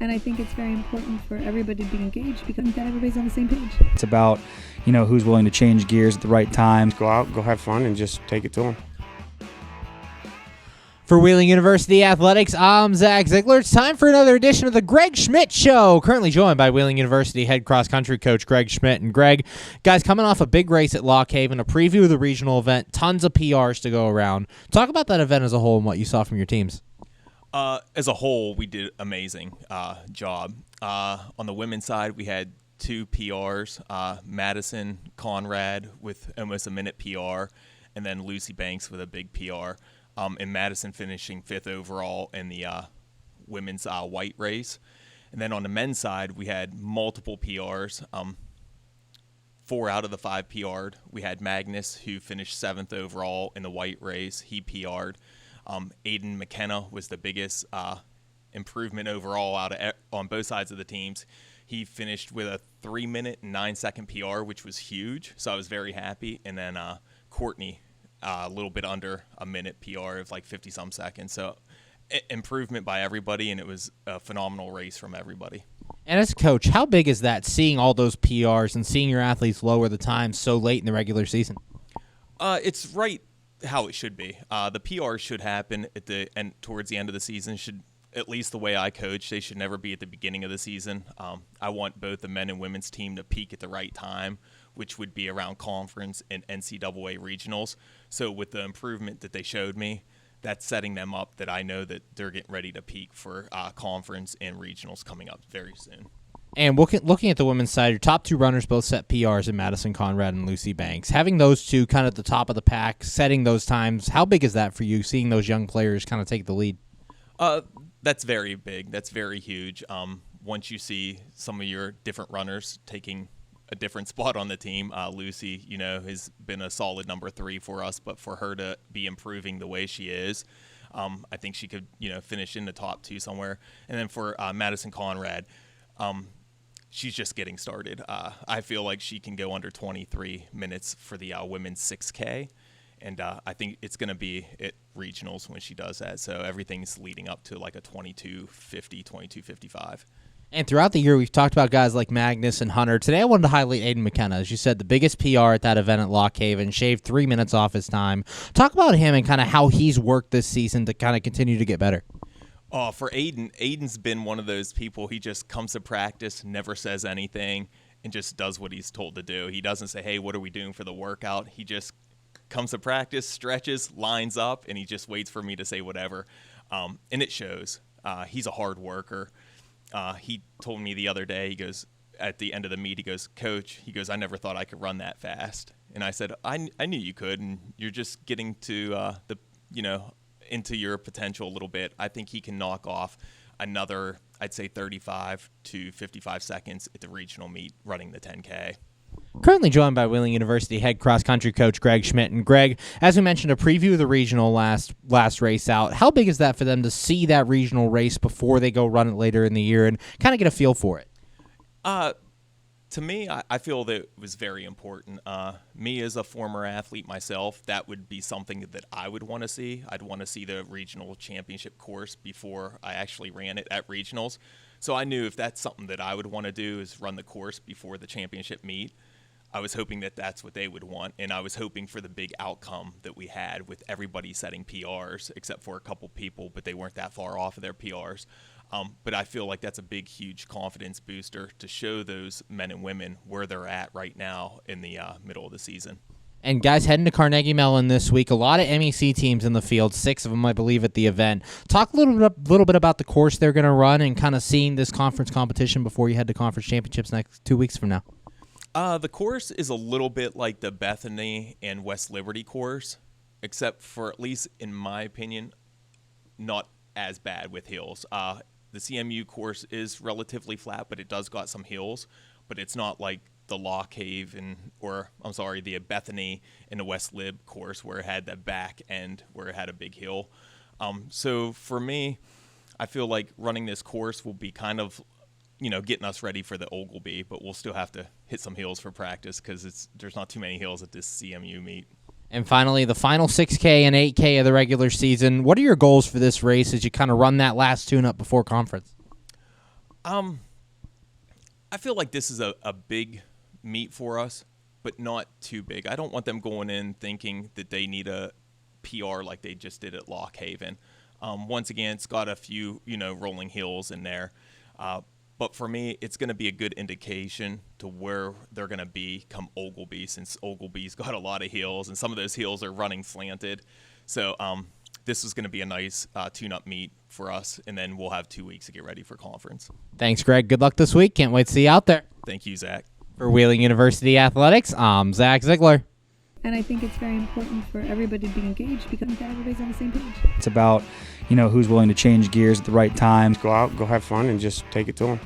And I think it's very important for everybody to be engaged because that everybody's on the same page. It's about, who's willing to change gears at the right time. Go out, go have fun, and just take it to them. For Wheeling University Athletics, I'm Zach Ziegler. It's time for another edition of the Greg Schmitt Show. Currently joined by Wheeling University head cross-country coach Greg Schmitt. And Greg, guys, coming off a big race at Lock Haven, a preview of the regional event, tons of PRs to go around. Talk about that event as a whole and what you saw from your teams. As a whole, we did amazing job. On the women's side, we had 2 PRs, Madison Conrad with almost a minute PR, and then Lucy Banks with a big PR. And Madison finishing 5th overall in the women's white race. And then on the men's side, we had multiple PRs. 4 out of the 5 PR'd. We had Magnus, who finished 7th overall in the white race. He PR'd. Aiden McKenna was the biggest improvement overall on both sides of the teams. He finished with a 3-minute and 9-second PR, which was huge. So I was very happy. And then Courtney, a little bit under a minute PR of like 50-some seconds. So improvement by everybody, and it was a phenomenal race from everybody. And as a coach, how big is that, seeing all those PRs and seeing your athletes lower the time so late in the regular season? It's right how it should be. The PR should happen at the end, towards the end of the season. Should, at least the way I coach, they should never be at the beginning of the season. I want both the men and women's team to peak at the right time, which would be around conference and NCAA regionals. So with the improvement that they showed me, that's setting them up that I know that they're getting ready to peak for conference and regionals coming up very soon. And looking at the women's side, your top 2 runners both set PRs in Madison Conrad and Lucy Banks. Having those two kind of at the top of the pack, setting those times, how big is that for you, seeing those young players kind of take the lead? That's very big. That's very huge. Once you see some of your different runners taking a different spot on the team, Lucy, has been a solid number 3 for us, but for her to be improving the way she is, I think she could, finish in the top 2 somewhere. And then for Madison Conrad, she's just getting started. I feel like she can go under 23 minutes for the women's 6K, and I think it's going to be at regionals when she does that. So everything's leading up to like a 22:50, 22:55. And throughout the year, we've talked about guys like Magnus and Hunter. Today, I wanted to highlight Aiden McKenna. As you said, the biggest PR at that event at Lock Haven, shaved 3 minutes off his time. Talk about him and kind of how he's worked this season to kind of continue to get better. For Aiden's been one of those people, he just comes to practice, never says anything, and just does what he's told to do. He doesn't say, hey, what are we doing for the workout? He just comes to practice, stretches, lines up, and he just waits for me to say whatever. And it shows. He's a hard worker. He told me the other day, he goes, at the end of the meet, he goes, Coach, I never thought I could run that fast. And I said, I knew you could, and you're just getting to into your potential a little bit. I think he can knock off another, I'd say 35 to 55 seconds at the regional meet running the 10K. Currently joined by Wheeling University head cross-country coach Greg Schmitt. And Greg, as we mentioned, a preview of the regional last race out. How big is that for them to see that regional race before they go run it later in the year and kind of get a feel for it? To me, I feel that it was very important. Me as a former athlete myself, that would be something that I would want to see. I'd want to see the regional championship course before I actually ran it at regionals. So I knew if that's something that I would want to do is run the course before the championship meet. I was hoping that that's what they would want, and I was hoping for the big outcome that we had with everybody setting PRs, except for a couple people, but they weren't that far off of their PRs. But I feel like that's a big, huge confidence booster to show those men and women where they're at right now in the middle of the season. And guys, heading to Carnegie Mellon this week, a lot of MEC teams in the field, 6 of them, I believe, at the event. Talk a little bit about the course they're going to run and kind of seeing this conference competition before you head to conference championships next 2 weeks from now. The course is a little bit like the Bethany and West Liberty course, except for, at least in my opinion, not as bad with hills. The CMU course is relatively flat, but it does got some hills, but it's not like the Lock Haven, the Bethany and the West Lib course where it had the back end where it had a big hill. So for me, I feel like running this course will be kind of, getting us ready for the Ogleby, but we'll still have to hit some hills for practice because there's not too many hills at this CMU meet. And finally, the final 6K and 8K of the regular season. What are your goals for this race as you kind of run that last tune-up before conference? I feel like this is a big meet for us, but not too big. I don't want them going in thinking that they need a PR like they just did at Lock Haven. Once again, it's got a few, rolling hills in there. But for me, it's going to be a good indication to where they're going to be come Ogilby, since Ogilby's got a lot of hills, and some of those hills are running slanted. So this is going to be a nice tune-up meet for us, and then we'll have 2 weeks to get ready for conference. Thanks, Greg. Good luck this week. Can't wait to see you out there. Thank you, Zach. For Wheeling University Athletics, I'm Zach Ziegler. And I think it's very important for everybody to be engaged because that everybody's on the same page. It's about, who's willing to change gears at the right time. Go out, go have fun, and just take it to them.